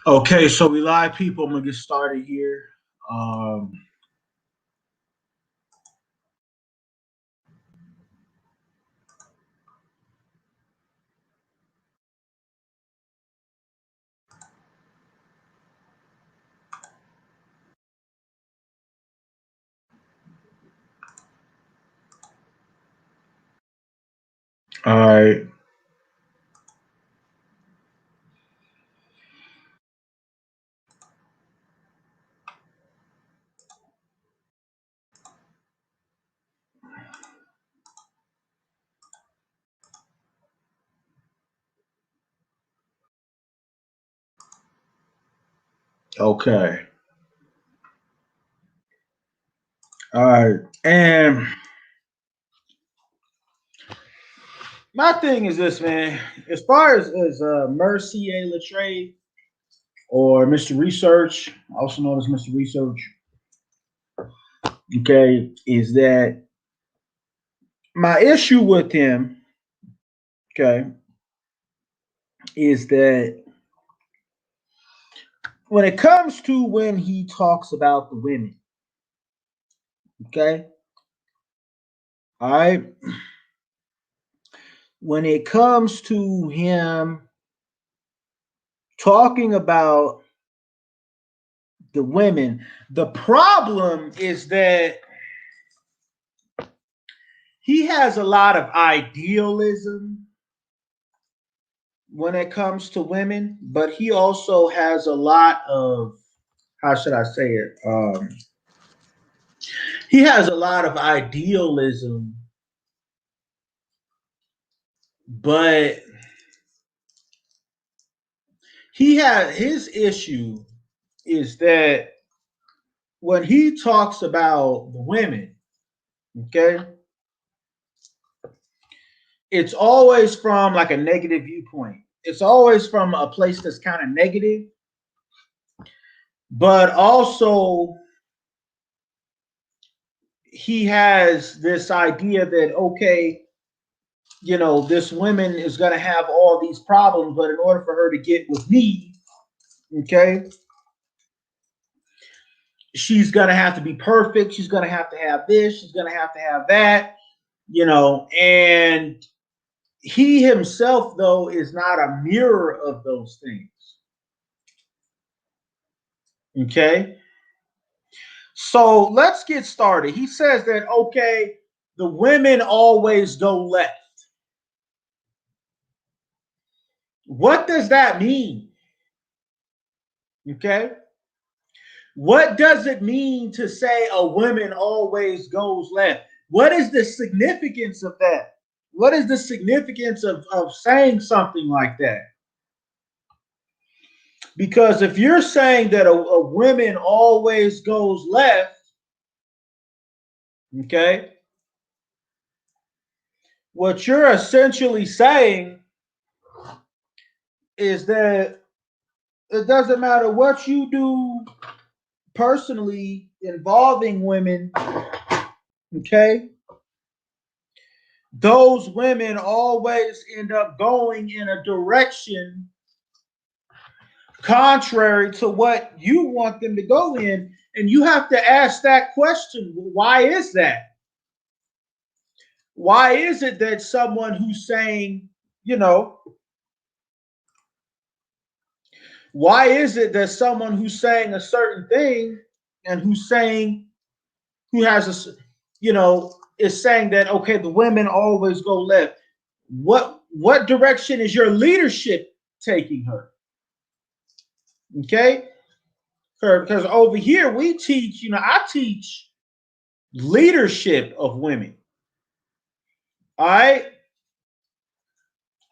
Okay, so we live people. I'm gonna get started here. Um, all right. Okay. All right. And my thing is this, man. As far as Mercier Latre or Mr. Research, also known as Mr. Research, okay, is that my issue with him, okay, is that when it comes to when he talks about the women, okay, all right, when it comes to him talking about the women. The problem is that he has a lot of idealism when it comes to women, but he also has a lot of, how should I say it? He has a lot of idealism, but he had his issue is that when he talks about the women, okay, it's always from like a negative viewpoint. It's always from a place that's kind of negative, but also he has this idea that okay, this woman is going to have all these problems, but in order for her to get with me, okay, she's going to have to be perfect. She's going to have this. She's going to have that. And he himself though is not a mirror of those things. Okay, so let's get started. He says that okay, the women always go left. What does that mean? Okay. What does it mean to say a woman always goes left? What is the significance of that? What is the significance of saying something like that? Because if you're saying that a woman always goes left, okay, what you're essentially saying is that it doesn't matter what you do personally involving women, okay, those women always end up going in a direction contrary to what you want them to go in. And you have to ask that question, why is that? Why is it that someone who's saying, you know, why is it that someone who's saying a certain thing and who's saying, who has a, is saying that, okay, the women always go left. What direction is your leadership taking her? Okay. Because over here we teach, I teach leadership of women. All right.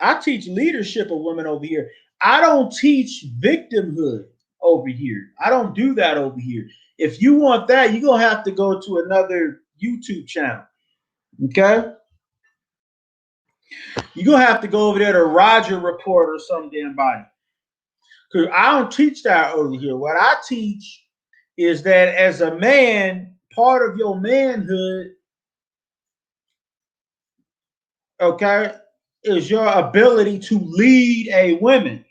I teach leadership of women over here. I don't teach victimhood over here. I don't do that over here. If you want that, you're going to have to go to another YouTube channel. Okay. You're going to have to go over there to Roger Report or some damn body. Because I don't teach that over here. What I teach is that as a man, part of your manhood, okay, is your ability to lead a woman.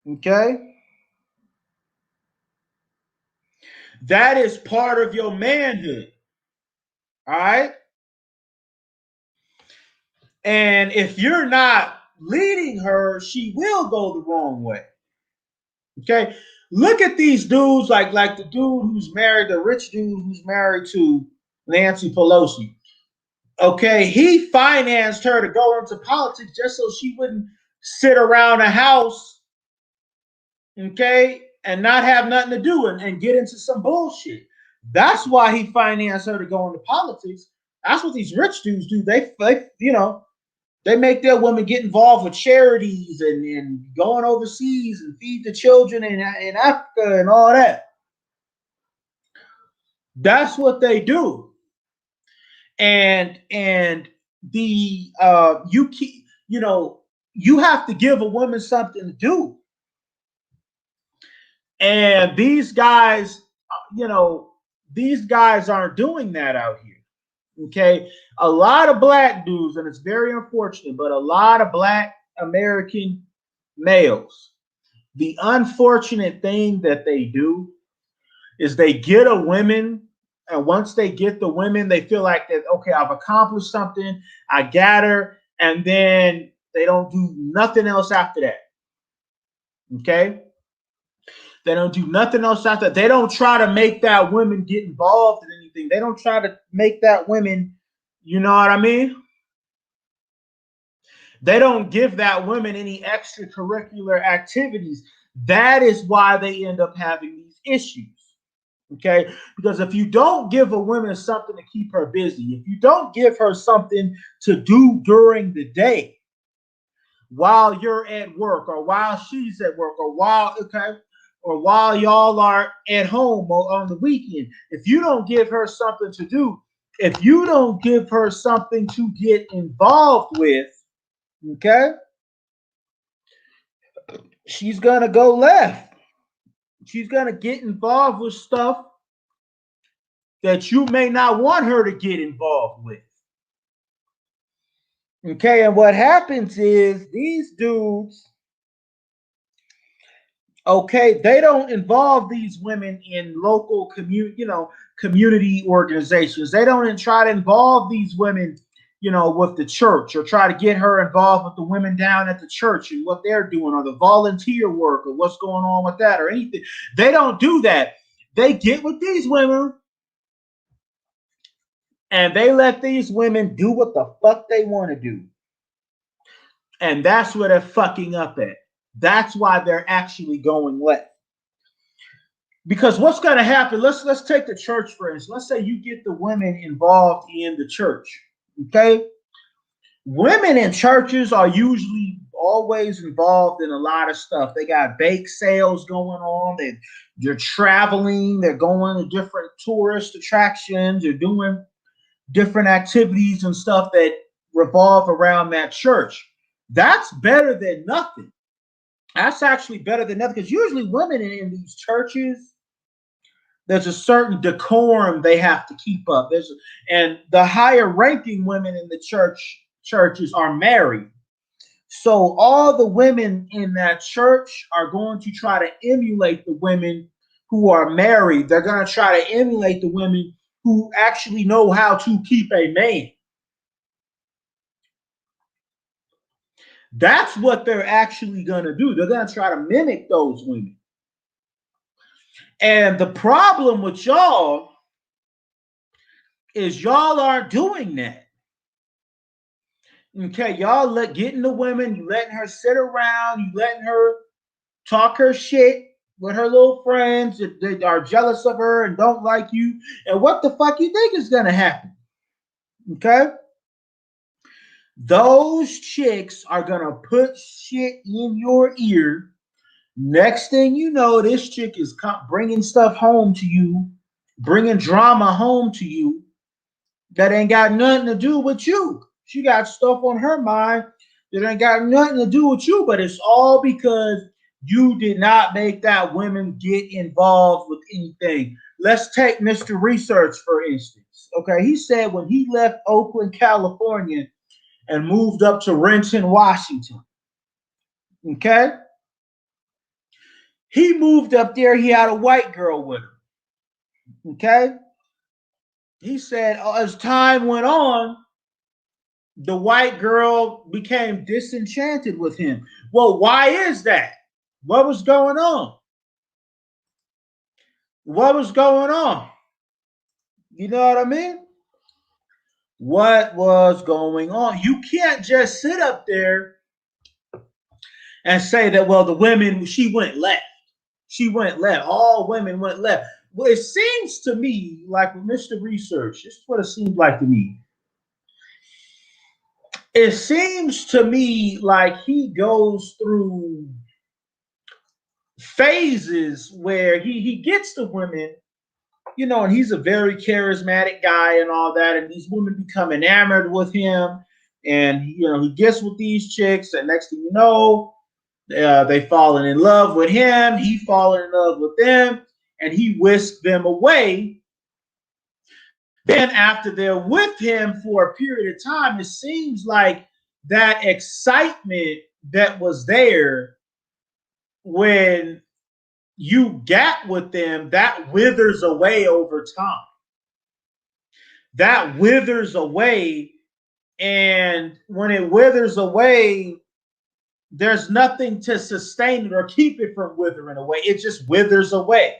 Okay? That is part of your manhood. All right? And if you're not leading her, she will go the wrong way. Okay? Look at these dudes like the dude who's married, the rich dude who's married to Nancy Pelosi. Okay, he financed her to go into politics just so she wouldn't sit around a house, okay, and not have nothing to do and get into some bullshit. That's why he financed her to go into politics. That's what these rich dudes do. They make their women get involved with charities and going overseas and feed the children in Africa and all that. That's what they do. And the you keep you have to give a woman something to do. And these guys aren't doing that out here. Okay. A lot of black dudes, and it's very unfortunate, but a lot of black American males, the unfortunate thing that they do is they get a woman, and once they get the women, they feel like that, okay, I've accomplished something, I got her, and then they don't do nothing else after that. Okay? They don't do nothing else after that. They don't try to make that woman get involved in anything. They don't try to make that woman, you know what I mean? They don't give that woman any extracurricular activities. That is why they end up having these issues. Okay, because if you don't give a woman something to keep her busy, if you don't give her something to do during the day while you're at work or while she's at work or while y'all are at home or on the weekend, if you don't give her something to do, if you don't give her something to get involved with, okay, she's gonna go left. She's gonna get involved with stuff that you may not want her to get involved with. Okay, and what happens is these dudes, okay, they don't involve these women in local community organizations. They don't try to involve these women, with the church or try to get her involved with the women down at the church and what they're doing or the volunteer work or what's going on with that or anything. They don't do that. They get with these women and they let these women do what the fuck they want to do. And that's where they're fucking up at. That's why they're actually going left. Because what's going to happen? Let's take the church for instance. Let's say you get the women involved in the church. Okay, women in churches are usually always involved in a lot of stuff. They got bake sales going on. They're traveling. They're going to different tourist attractions. They're doing different activities and stuff that revolve around that church. That's better than nothing. That's actually better than nothing because usually women in these churches, there's a certain decorum they have to keep up. And the higher ranking women in the churches are married. So all the women in that church are going to try to emulate the women who are married. They're going to try to emulate the women who actually know how to keep a man. That's what they're actually going to do. They're going to try to mimic those women. And the problem with y'all is y'all aren't doing that. Okay, y'all getting the women, you letting her sit around, you letting her talk her shit with her little friends that are jealous of her and don't like you. And what the fuck you think is going to happen? Okay? Those chicks are going to put shit in your ear. Next thing you know, this chick is bringing stuff home to you, bringing drama home to you that ain't got nothing to do with you. She got stuff on her mind that ain't got nothing to do with you, but it's all because you did not make that woman get involved with anything. Let's take Mr. Research, for instance. Okay, he said when he left Oakland, California, and moved up to Renton, Washington. Okay? He moved up there. He had a white girl with him. Okay. He said, as time went on, the white girl became disenchanted with him. Well, why is that? What was going on? What was going on? You know what I mean? What was going on? You can't just sit up there and say that, well, the women, she went left. She went left. All women went left. Well, it seems to me like with Mr. Research, this is what it seems like to me. It seems to me like he goes through phases where he gets the women, you know, and he's a very charismatic guy and all that, and these women become enamored with him, and you know, he gets with these chicks, and next thing you know, they falling in love with him, he falling in love with them, and he whisked them away. Then after they're with him for a period of time, it seems like that excitement that was there when you got with them, that withers away over time. That withers away. And when it withers away, there's nothing to sustain it or keep it from withering away. It just withers away.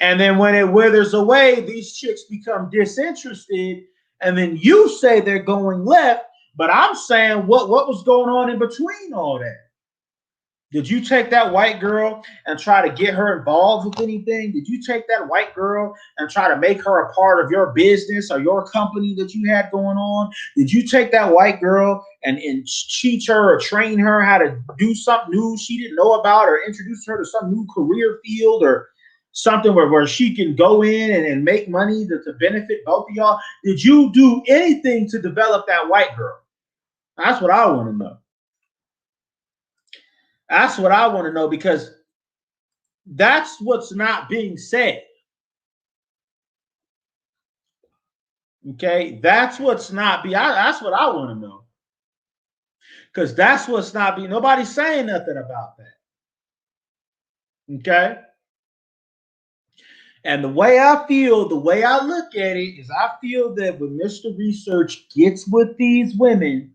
And then when it withers away, these chicks become disinterested. And then you say they're going left. But I'm saying, what was going on in between all that? Did you take that white girl and try to get her involved with anything? Did you take that white girl and try to make her a part of your business or your company that you had going on? Did you take that white girl and teach her or train her how to do something new she didn't know about, or introduce her to some new career field or something where she can go in and make money to benefit both of y'all? Did you do anything to develop that white girl? That's what I want to know. That's what I want to know, because that's what's not being said. Okay, that's what's not being. That's what I want to know, because that's what's not being. Nobody's saying nothing about that. Okay, and the way I feel, the way I look at it, is I feel that when Mr. Research gets with these women,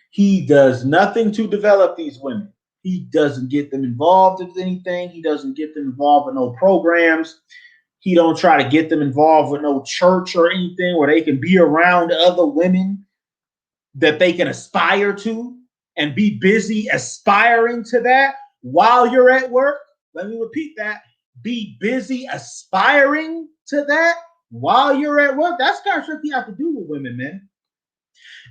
he does nothing to develop these women. He doesn't get them involved with anything. He doesn't get them involved with no programs. He don't try to get them involved with no church or anything where they can be around other women that they can aspire to and be busy aspiring to that while you're at work. Let me repeat that. Be busy aspiring to that while you're at work. That's kind of tricky you have to do with women, man.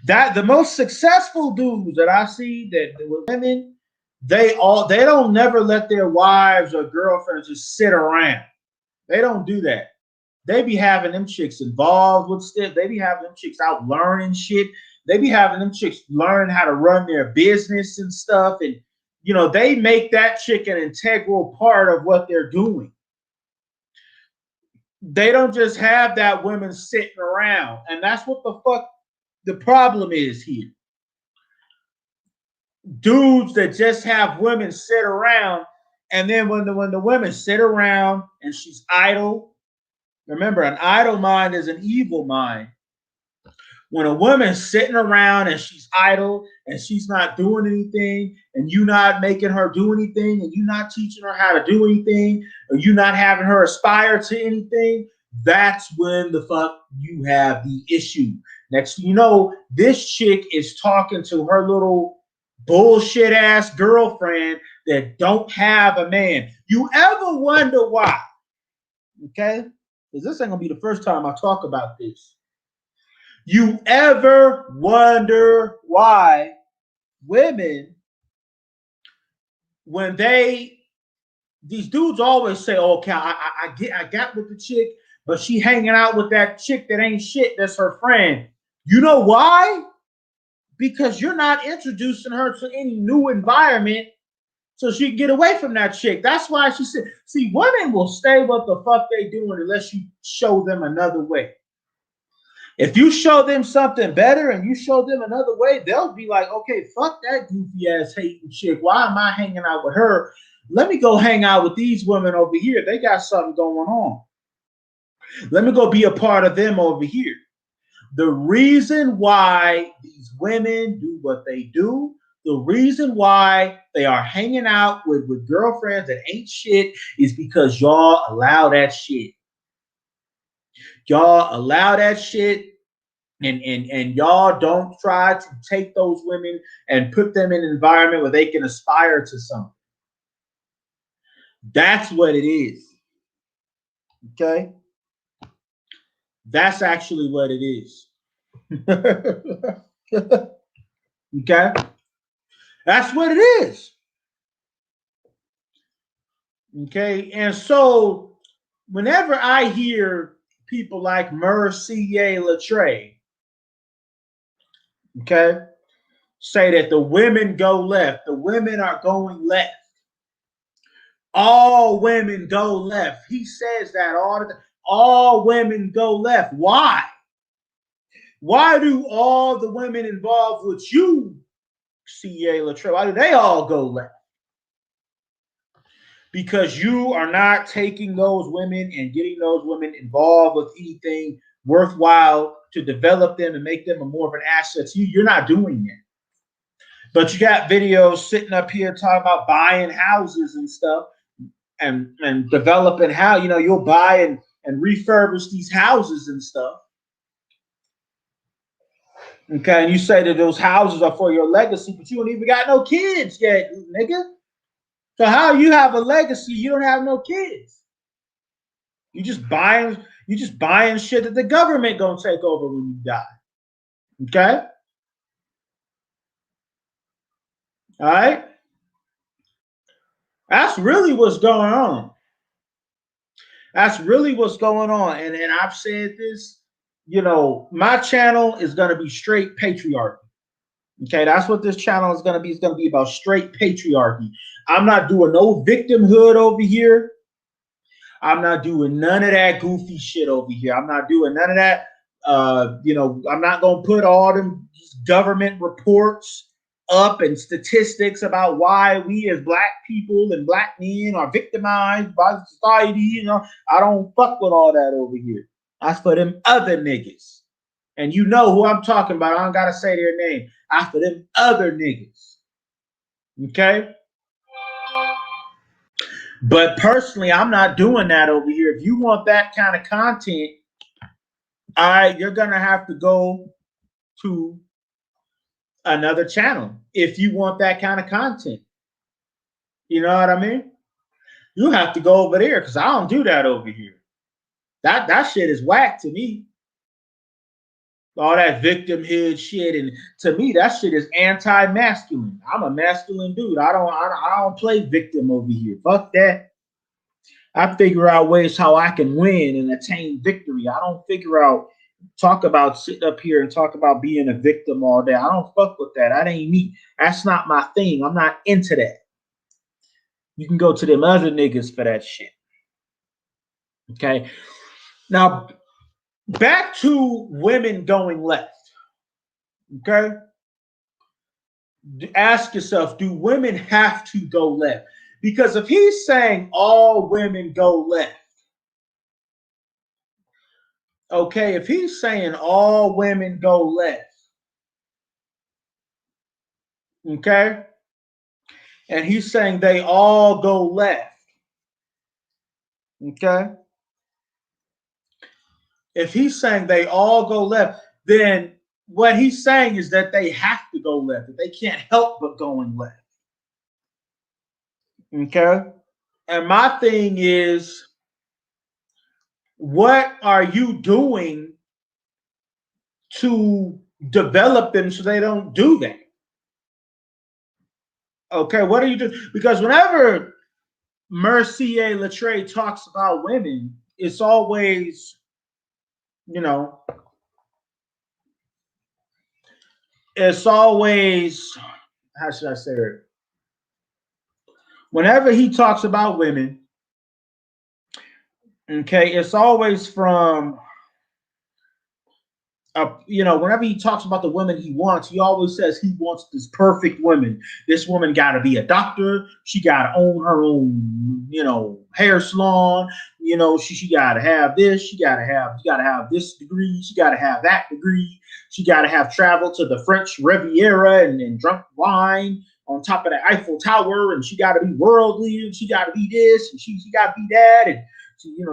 That the most successful dudes that I see that with women, they don't never let their wives or girlfriends just sit around. They don't do that. They be having them chicks involved with stuff. They be having them chicks out learning shit. They be having them chicks learn how to run their business and stuff. And, you know, they make that chick an integral part of what they're doing. They don't just have that women sitting around. And that's what the fuck the problem is here. Dudes that just have women sit around, and then when the women sit around and she's idle, remember, an idle mind is an evil mind. When a woman's sitting around and she's idle and she's not doing anything, and you not making her do anything, and you not teaching her how to do anything, or you not having her aspire to anything, that's when the fuck you have the issue. Next thing you know, this chick is talking to her little bullshit ass girlfriend that don't have a man. You ever wonder why? Okay? Because this ain't gonna be the first time I talk about this. You ever wonder why women, when these dudes always say, "Oh, okay, I got with the chick, but she hanging out with that chick that ain't shit, that's her friend." You know why? Because you're not introducing her to any new environment so she can get away from that chick. That's why she said, see, women will stay what the fuck they doing unless you show them another way. If you show them something better and you show them another way, they'll be like, okay, fuck that goofy ass hating chick. Why am I hanging out with her let me go hang out with these women over here. They got something going on. Let me go be a part of them over here. The reason why these women do what they do, the reason why they are hanging out with girlfriends that ain't shit is because y'all allow that shit. Y'all allow that shit, and y'all don't try to take those women and put them in an environment where they can aspire to something. That's what it is. Okay? That's actually what it is. Okay? That's what it is. Okay? And so whenever I hear people like Mercier Latre, okay, say that the women go left, the women are going left. All women go left. He says that all the time. All women go left. Why? Why do all the women involved with you, C.A. Latre, why do they all go left? Because you are not taking those women and getting those women involved with anything worthwhile to develop them and make them a more of an asset to you. You're not doing it. But you got videos sitting up here talking about buying houses and stuff and developing how, you know, you'll buy and refurbish these houses and stuff. Okay, and you say that those houses are for your legacy, but you don't even got no kids yet, nigga. So how you have a legacy, you don't have no kids. You just buying shit that the government gonna take over when you die. Okay? All right? That's really what's going on. That's really what's going on. And I've said this, you know, my channel is gonna be straight patriarchy. Okay, that's what this channel is going to be. It's going to be about straight patriarchy. I'm not doing no victimhood over here. I'm not doing none of that goofy shit over here. I'm not doing none of that. You know, I'm not going to put all them government reports up and statistics about why we as black people and black men are victimized by society. You know, I don't fuck with all that over here. That's for them other niggas. And you know who I'm talking about. I don't got to say their name. After them other niggas. Okay? But personally, I'm not doing that over here. If you want that kind of content, all right, you're going to have to go to another channel if you want that kind of content. You know what I mean? You have to go over there because I don't do that over here. That shit is whack to me. All that victimhood shit, and to me, that shit is anti-masculine. I'm a masculine dude. I don't play victim over here. Fuck that. I figure out ways how I can win and attain victory. I don't talk about sitting up here and talk about being a victim all day. I don't fuck with that. That ain't me. That's not my thing. I'm not into that. You can go to them other niggas for that shit. Okay. Now, back to women going left. Okay. Ask yourself, do women have to go left? Because if he's saying all women go left, okay, if he's saying all women go left, okay, and he's saying they all go left, okay, if he's saying they all go left, then what he's saying is that they have to go left, that they can't help but going left. Okay? And my thing is, what are you doing to develop them so they don't do that? Okay, what are you doing? Because whenever Mercier Latre talks about women, it's always, you know, it's always, how should I say it? Whenever he talks about women, okay, it's always from whenever he talks about the women he wants, he always says he wants this perfect woman. This woman got to be a doctor. She got to own her own, hair salon. She got to have this. She got to have this degree. She got to have that degree. She got to have traveled to the French Riviera and drunk wine on top of the Eiffel Tower. And she got to be worldly. And she got to be this. And she got to be that. And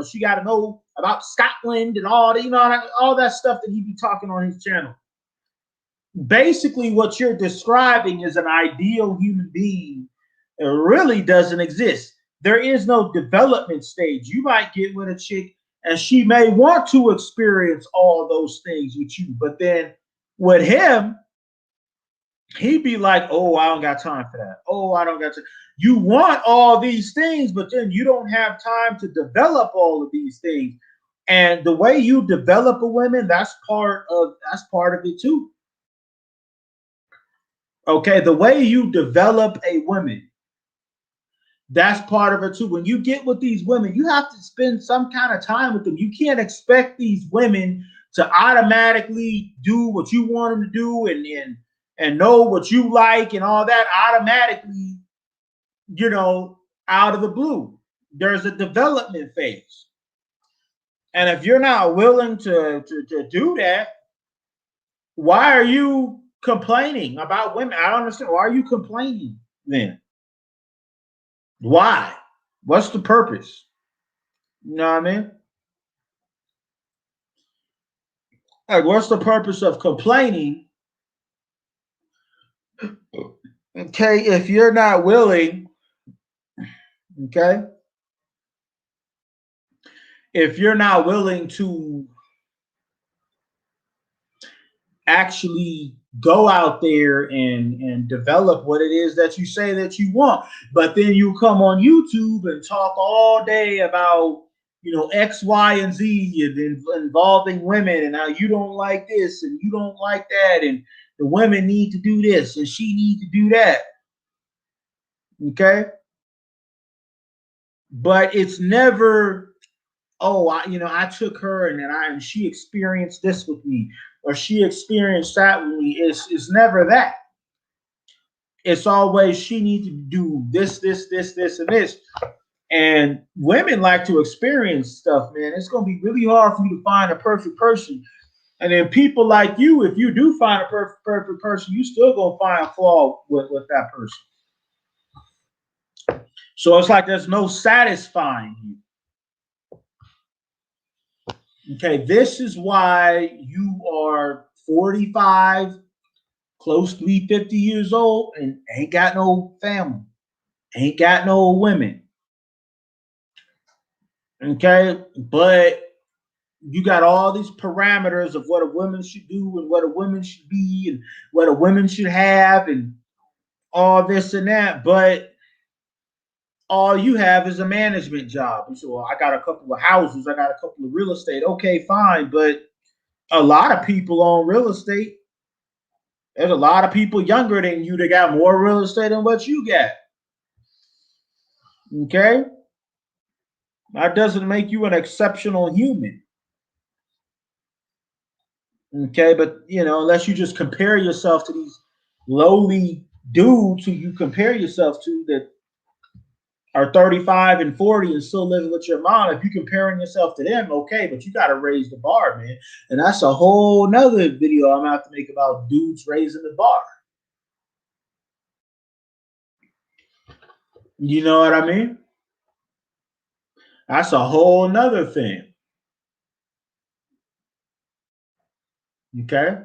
she got to know about Scotland and all that, all that stuff that he be talking on his channel. Basically, what you're describing is an ideal human being. It really doesn't exist. There is no development stage. You might get with a chick and she may want to experience all those things with you, but then with him, he'd be like, oh, I don't got time for that. Oh, I don't got time. You want all these things, but then you don't have time to develop all of these things. And the way you develop a woman, that's part of it too. Okay, the way you develop a woman, that's part of it too. When you get with these women, you have to spend some kind of time with them. You can't expect these women to automatically do what you want them to do and know what you like and all that automatically, out of the blue. There's a development phase. And if you're not willing to do that, why are you complaining about women? I don't understand. Why are you complaining then? Why? What's the purpose? You know what I mean? Like, what's the purpose of complaining? Okay, if you're not willing, okay, if you're not willing to actually go out there and develop what it is that you say that you want, but then you come on YouTube and talk all day about X, Y, and Z and involving women and how you don't like this and you don't like that and the women need to do this and she need to do that. Okay, but it's never, oh, I took her and she experienced this with me or she experienced that with me. It's never that. It's always she needs to do this, and this. And women like to experience stuff, man. It's gonna be really hard for you to find a perfect person. And then people like you, if you do find a perfect person, you still gonna find a flaw with that person. So it's like there's no satisfying you. Okay, this is why you are 45, close to be 50 years old, and ain't got no family, ain't got no women. Okay, but you got all these parameters of what a woman should do and what a woman should be and what a woman should have and all this and that, but all you have is a management job. You say, well, I got a couple of houses, I got a couple of real estate. Okay, fine, but a lot of people own real estate. There's a lot of people younger than you that got more real estate than what you got. Okay? That doesn't make you an exceptional human. Okay, but unless you just compare yourself to these lowly dudes who you compare yourself to that are 35 and 40 and still living with your mom, if you're comparing yourself to them, okay, but you got to raise the bar, man. And that's a whole nother video I'm gonna have to make about dudes raising the bar. You know what I mean? That's a whole nother thing. Okay.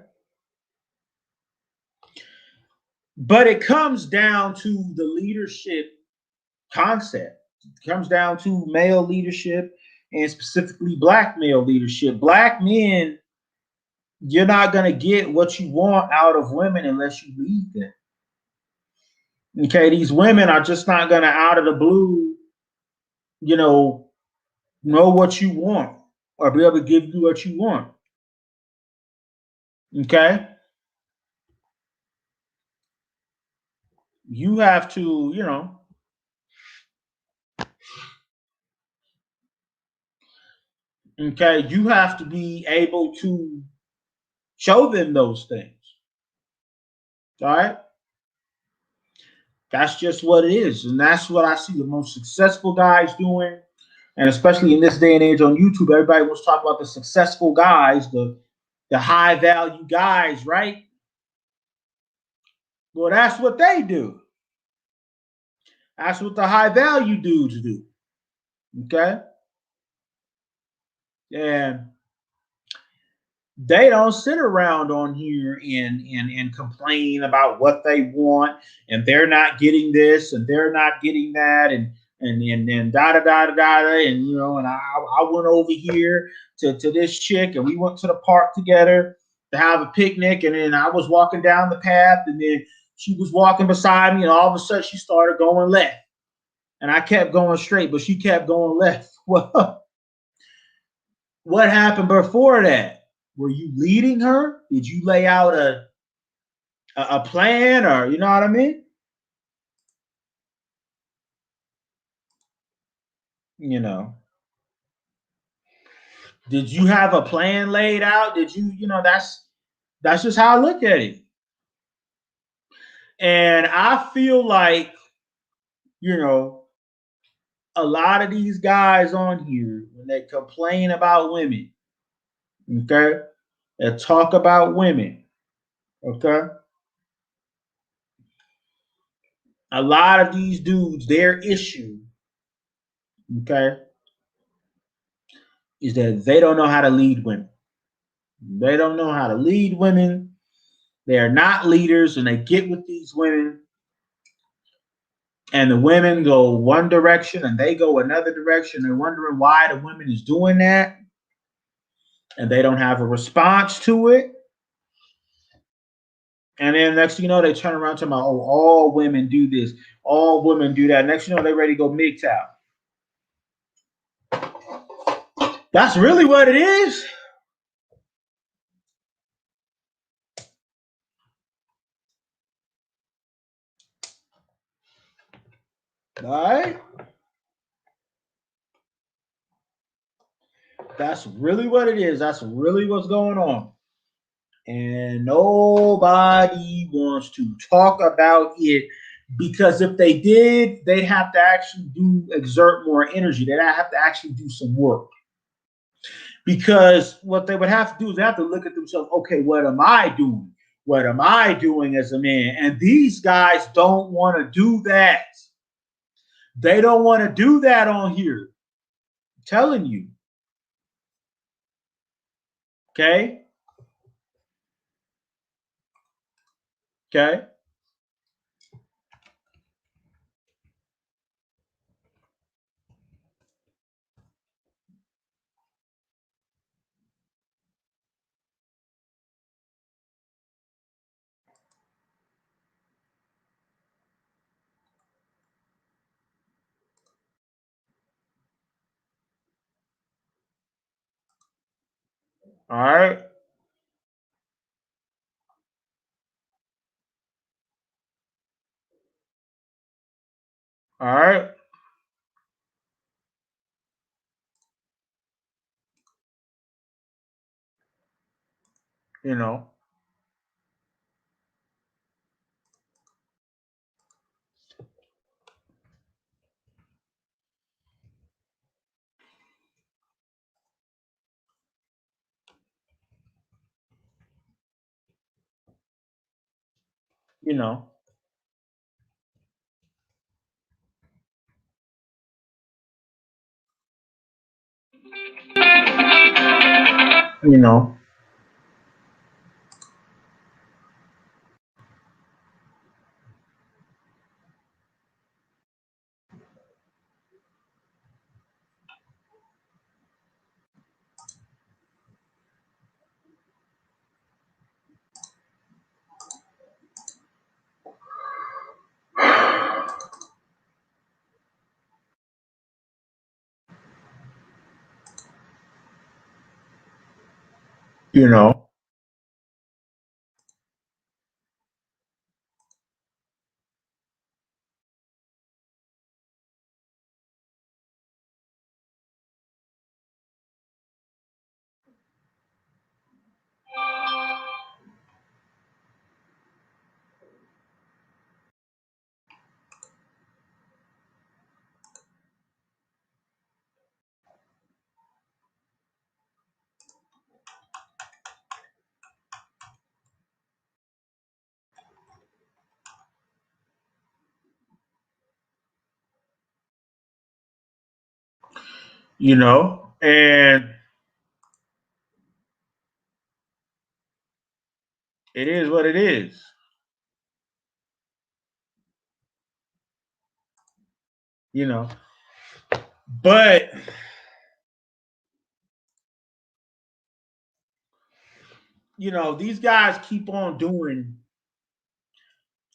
But it comes down to the leadership concept. It comes down to male leadership and specifically black male leadership. Black men, you're not going to get what you want out of women unless you lead them. Okay, these women are just not going to out of the blue, know what you want or be able to give you what you want. Okay. You have to, okay, you have to be able to Show them those things. All right. That's just what it is. And that's what I see the most successful guys doing. And especially in this day and age on YouTube, everybody wants to talk about the successful guys, the high value guys, right? Well, that's what they do. That's what the high value dudes do. Okay. And they don't sit around on here and complain about what they want and they're not getting this and they're not getting that and da da da da da and you know and I went over here to this chick and we went to the park together to have a picnic and then I was walking down the path and then she was walking beside me and all of a sudden she started going left and I kept going straight but she kept going left. Well, what happened before that? Were you leading her? Did you lay out a plan or you know what I mean? You know, did you have a plan laid out? Did you, you know, that's just how I look at it. And I feel like, you know, a lot of these guys on here, when they complain about women, okay, they talk about women, okay. A lot of these dudes, their issue, okay, is that they don't know how to lead women. They don't know how to lead women. They are not leaders, and they get with these women, and the women go one direction and they go another direction. They're wondering why the women is doing that, and they don't have a response to it. And then next thing you know, they turn around to my, oh, all women do this, all women do that. Next thing you know, they're ready to go MGTOW. That's really what it is. All right. That's really what it is. That's really what's going on. And nobody wants to talk about it because if they did, they'd have to actually exert more energy. They'd have to actually do some work. Because what they would have to do is they have to look at themselves, okay, what am I doing? What am I doing as a man? And these guys don't want to do that. They don't want to do that on here. I'm telling you. Okay? Okay? All right. All right. You know. You know. You know. You know. and it is what it is. you know. But these guys keep on doing.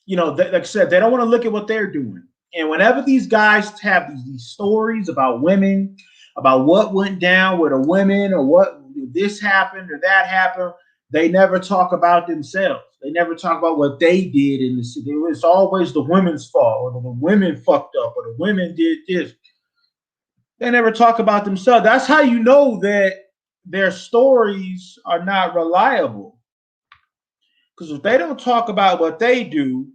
Like I said, they don't want to look at what they're doing. And whenever these guys have these stories about women, about what went down with a woman, or what this happened or that happened, they never talk about themselves. They never talk about what they did in the city. It's always the women's fault, or the women fucked up, or the women did this. They never talk about themselves. That's how you know that their stories are not reliable. Because if they don't talk about what they do,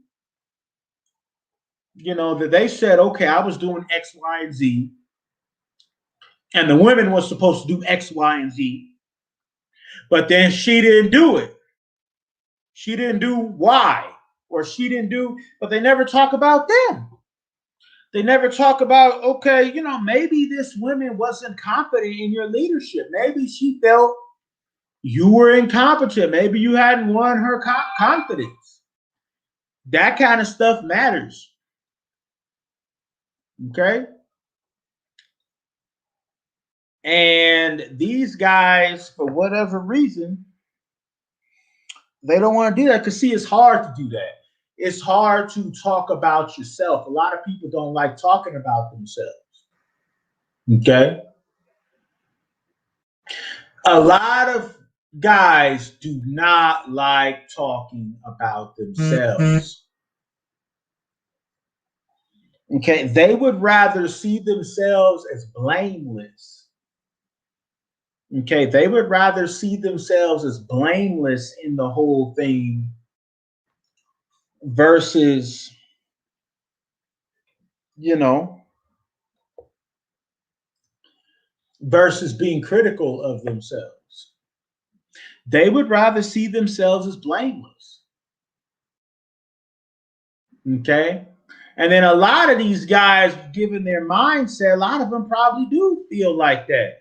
that they said, okay, I was doing X, Y, and Z, and the women was supposed to do X, Y, and Z, but then she didn't do it. She didn't do Y, or she didn't do, but they never talk about them. They never talk about, okay, maybe this woman wasn't confident in your leadership. Maybe she felt you were incompetent. Maybe you hadn't won her confidence. That kind of stuff matters. Okay? And these guys, for whatever reason, they don't want to do that, because, see, it's hard to do that. It's hard to talk about yourself. A lot of people don't like talking about themselves. Okay? A lot of guys do not like talking about themselves. Okay? They would rather see themselves as blameless. Okay? They would rather see themselves as blameless in the whole thing versus, versus being critical of themselves. They would rather see themselves as blameless. Okay? And then a lot of these guys, given their mindset, a lot of them probably do feel like that.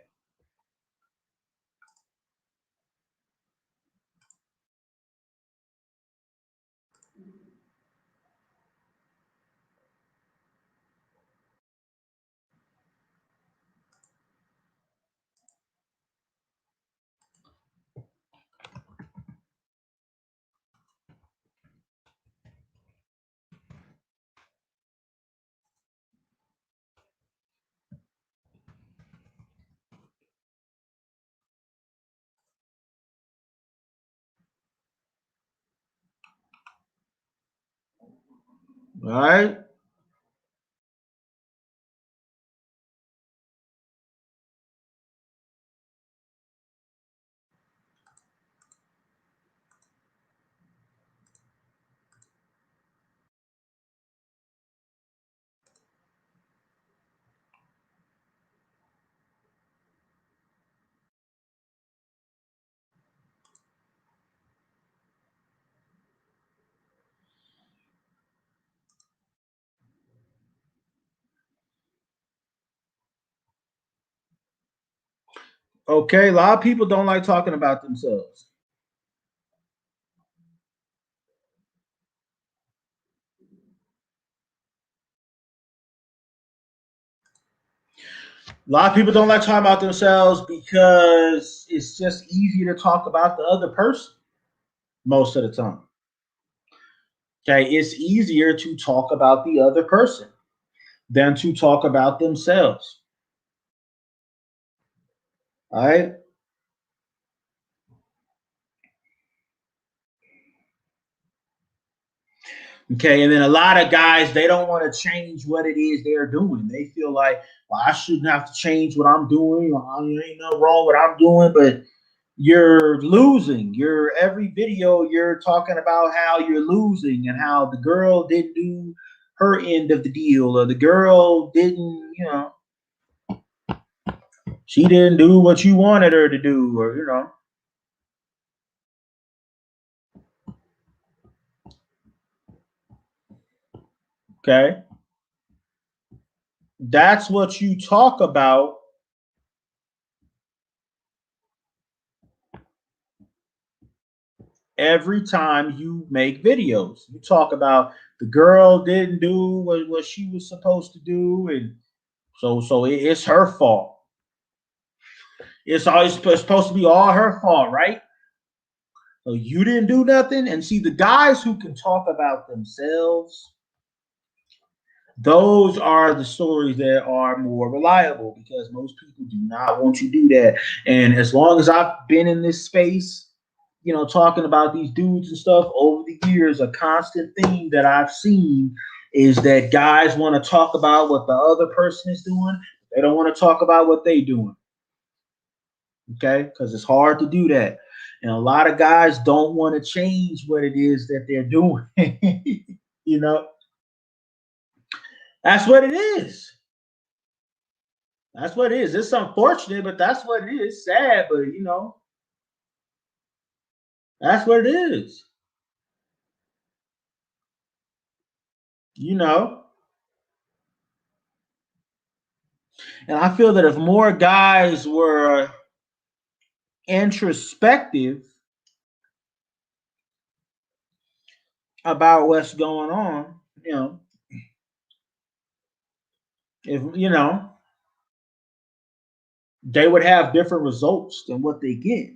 All right? Okay, a lot of people don't like talking about themselves. A lot of people don't like talking about themselves because it's just easier to talk about the other person most of the time. Okay, it's easier to talk about the other person than to talk about themselves. All right. Okay, and then a lot of guys, they don't want to change what it is they're doing. They feel like, well, I shouldn't have to change what I'm doing. There ain't nothing wrong with what I'm doing, but you're losing. You're every video you're talking about how you're losing and how the girl didn't do her end of the deal, or the girl didn't, she didn't do what you wanted her to do, or okay. That's what you talk about every time you make videos. You talk about the girl didn't do what she was supposed to do, and so it's her fault. It's always supposed to be all her fault, right? So you didn't do nothing. And see, the guys who can talk about themselves, those are the stories that are more reliable because most people do not want you to do that. And as long as I've been in this space, talking about these dudes and stuff over the years, a constant theme that I've seen is that guys want to talk about what the other person is doing. They don't want to talk about what they're doing. Okay? Because it's hard to do that. And a lot of guys don't want to change what it is that they're doing. you know, that's what it is. That's what it is. It's unfortunate, but that's what it is. Sad, but that's what it is. And I feel that if more guys were introspective about what's going on, if they would have different results than what they get.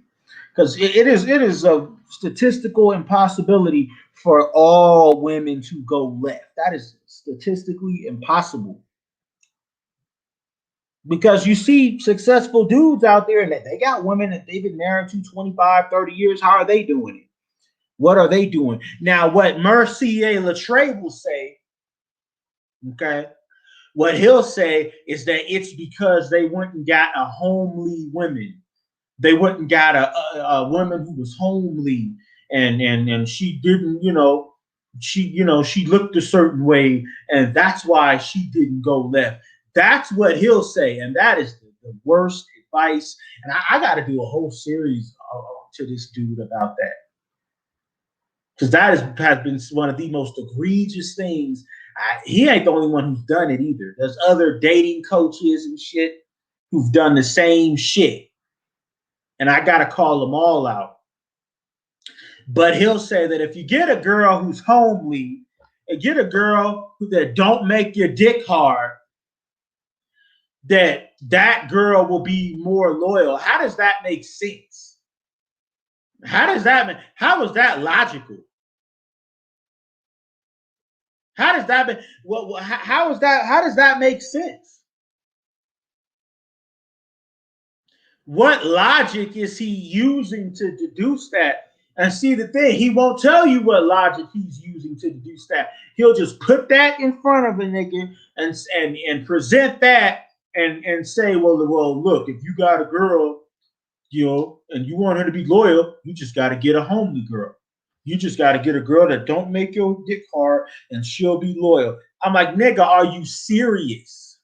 Because it is a statistical impossibility for all women to go left. That is statistically impossible. Because you see successful dudes out there and they got women that they've been married to 25, 30 years. How are they doing it? What are they doing? Now, what Mercier Latre will say, okay, what he'll say is that it's because they went and got a homely woman. They went and got a woman who was homely and she didn't, she looked a certain way and that's why she didn't go left. That's what he'll say. And that is the worst advice. And I got to do a whole series to this dude about that. Because that has been one of the most egregious things. He ain't the only one who's done it either. There's other dating coaches and shit who've done the same shit. And I got to call them all out. But he'll say that if you get a girl who's homely and get a girl that don't make your dick hard, that girl will be more loyal. How does that make sense? How is that logical? How does that how does that make sense? What logic is he using to deduce that? And see the thing, he won't tell you what logic he's using to deduce that. He'll just put that in front of a nigga and present that and say, well, look, if you got a girl, and you want her to be loyal, you just got to get a homely girl. You just got to get a girl that don't make your dick hard and she'll be loyal. I'm like, nigga, are you serious?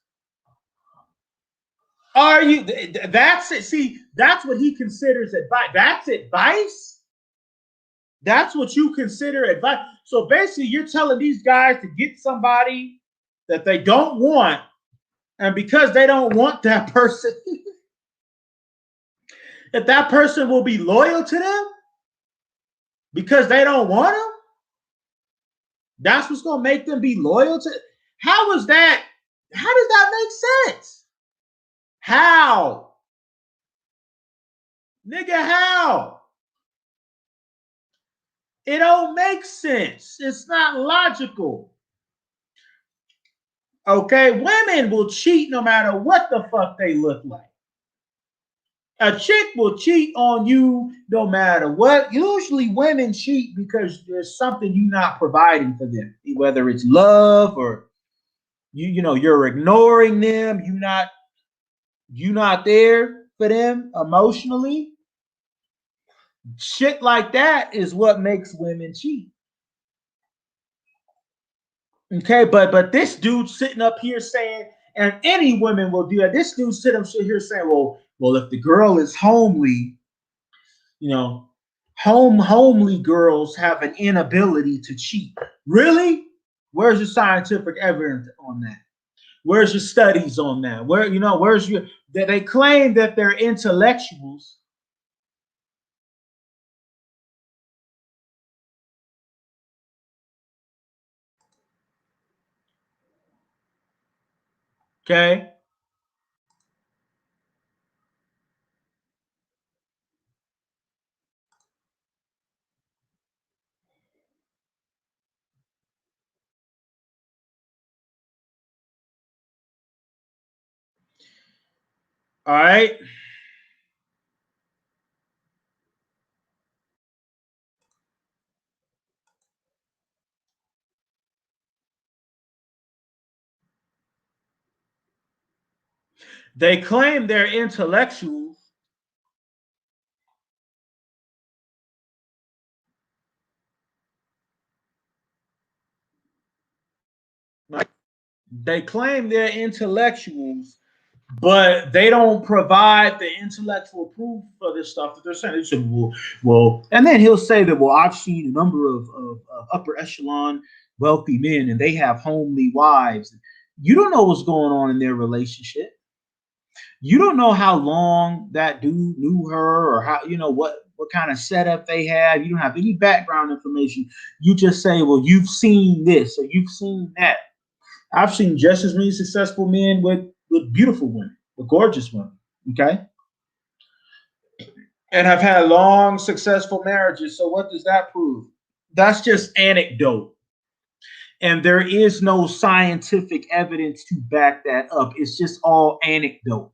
Are you? That's it. See, that's what he considers advice. That's advice? That's what you consider advice. So basically, you're telling these guys to get somebody that they don't want, and because they don't want that person, that person will be loyal to them because they don't want them. That's what's going to make them be loyal to. How is that? How does that make sense? How? Nigga, how? It don't make sense. It's not logical. Okay, women will cheat no matter what the fuck they look like. A chick will cheat on you no matter what. Usually women cheat because there's something you're not providing for them, whether it's love or you're ignoring them, you're not there for them emotionally. Shit like that is what makes women cheat. Okay, but this dude sitting up here saying, and any women will do that. This dude sitting up here saying, well, if the girl is homely, homely girls have an inability to cheat. Really? Where's your scientific evidence on that? Where's your studies on that? Where's your that they claim that they're intellectuals, Okay. All right. They claim they're intellectuals. They claim they're intellectuals, but they don't provide the intellectual proof for this stuff that they're saying. They said, well, and then he'll say that, well, I've seen a number of upper echelon wealthy men, and they have homely wives. You don't know what's going on in their relationship. You don't know how long that dude knew her, or how, what kind of setup they have. You don't have any background information. You just say, well, you've seen this or you've seen that. I've seen just as many successful men with beautiful women, with gorgeous women. Okay. And have had long, successful marriages. So what does that prove? That's just anecdote. And there is no scientific evidence to back that up. It's just all anecdote.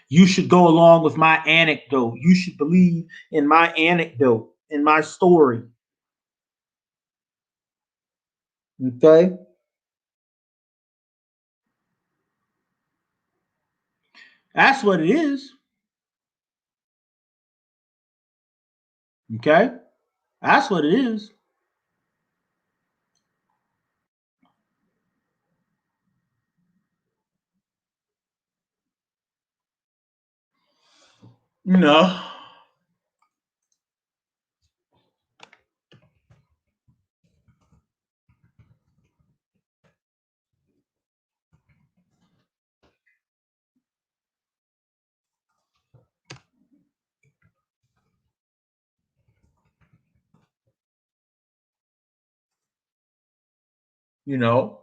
You should go along with my anecdote. You should believe in my anecdote, in my story. Okay. That's what it is. Okay. That's what it is. No. You know.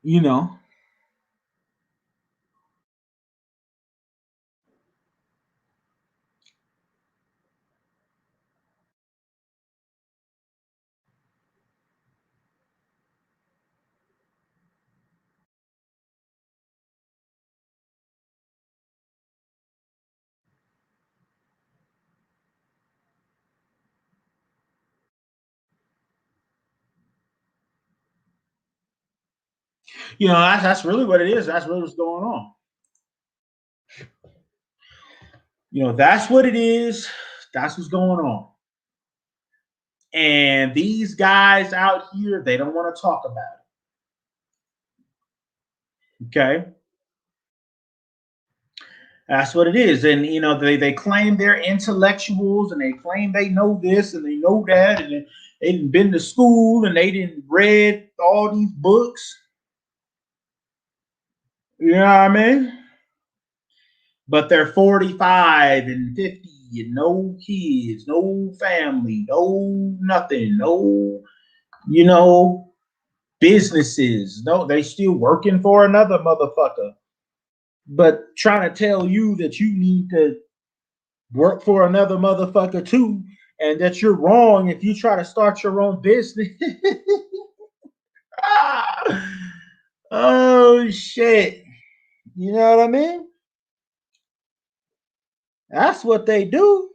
You know. You know. That's really what it is. That's really what's going on. That's what it is. That's what's going on. And these guys out here, they don't want to talk about it. Okay. That's what it is. And they claim they're intellectuals and they claim they know this and they know that, and they didn't been to school and they didn't read all these books. You know what I mean? But they're 45 and 50 and no kids, no family, no nothing, no, you know, businesses. No, they still working for another motherfucker. But trying to tell you that you need to work for another motherfucker too, and that you're wrong if you try to start your own business. Oh shit. You know what I mean? That's what they do.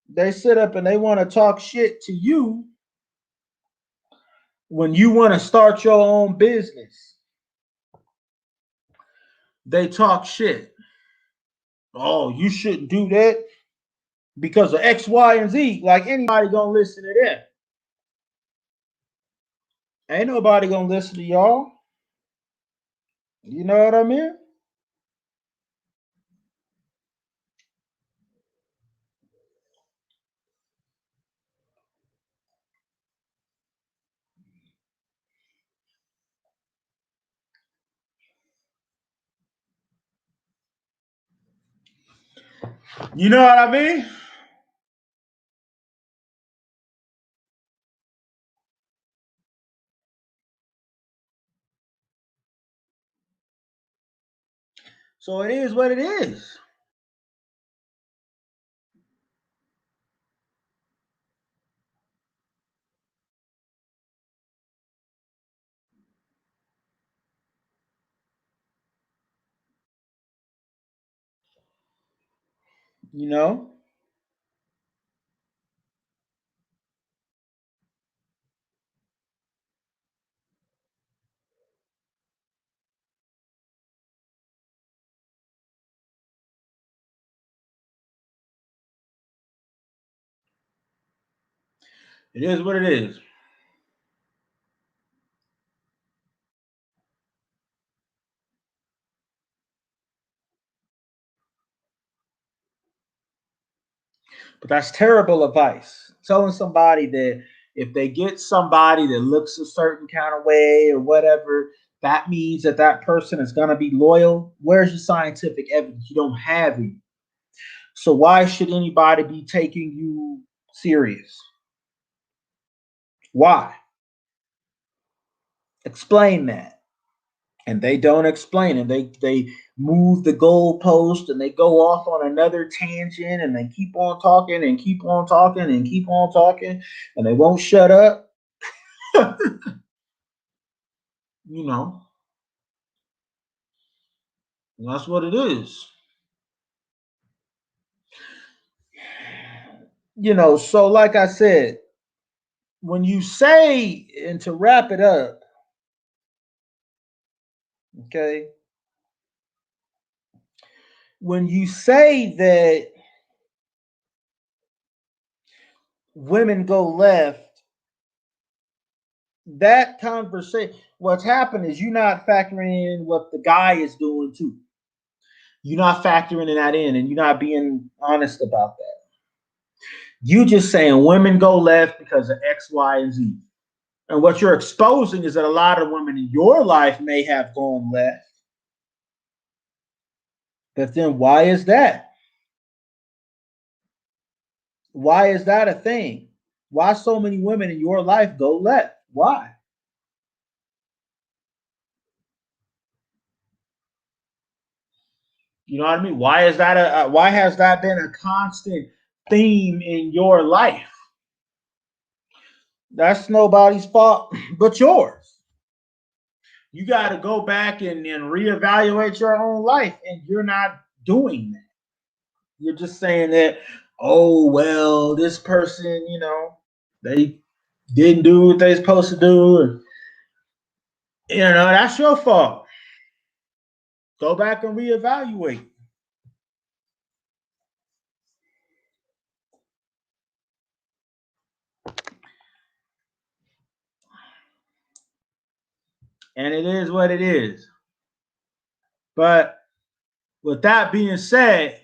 They sit up and they want to talk shit to you when you want to start your own business. They talk shit. Oh, you shouldn't do that because of X, Y, and Z. Like anybody gonna listen to them. Ain't nobody gonna listen to y'all. You know what I mean? You know what I mean? So it is what it is. You know? It is what it is. But that's terrible advice. Telling somebody that if they get somebody that looks a certain kind of way or whatever, that means that that person is going to be loyal. Where's your scientific evidence? You don't have any. So why should anybody be taking you serious? Why? Explain that. And they don't explain it. They move the goalpost and they go off on another tangent and they keep on talking and keep on talking and keep on talking and they won't shut up. You know, that's what it is. You know, so like I said, when you say, and to wrap it up, okay, when you say that women go left, that conversation, what's happened is you're not factoring in what the guy is doing too. You're not factoring that in and you're not being honest about that. You just saying women go left because of X, Y, and Z. And what you're exposing is that a lot of women in your life may have gone left. But then why is that? Why is that a thing? Why so many women in your life go left? Why? You know what I mean? Why is that why has that been a constant theme in your life? That's nobody's fault but yours. You got to go back and reevaluate your own life, and you're not doing that. You're just saying that, oh well, this person, you know, they didn't do what they supposed to do, and you know that's your fault. Go back and reevaluate. And it is what it is. But with that being said,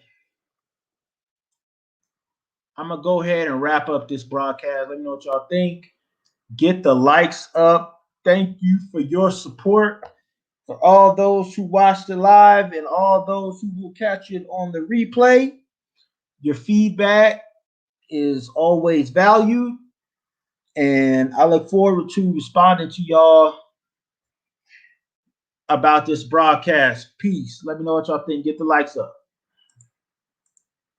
I'm gonna go ahead and wrap up this broadcast. Let me know what y'all think. Get the likes up. Thank you for your support. For all those who watched it live and all those who will catch it on the replay, your feedback is always valued. And I look forward to responding to y'all about this broadcast. Peace. Let me know what y'all think. Get the likes up.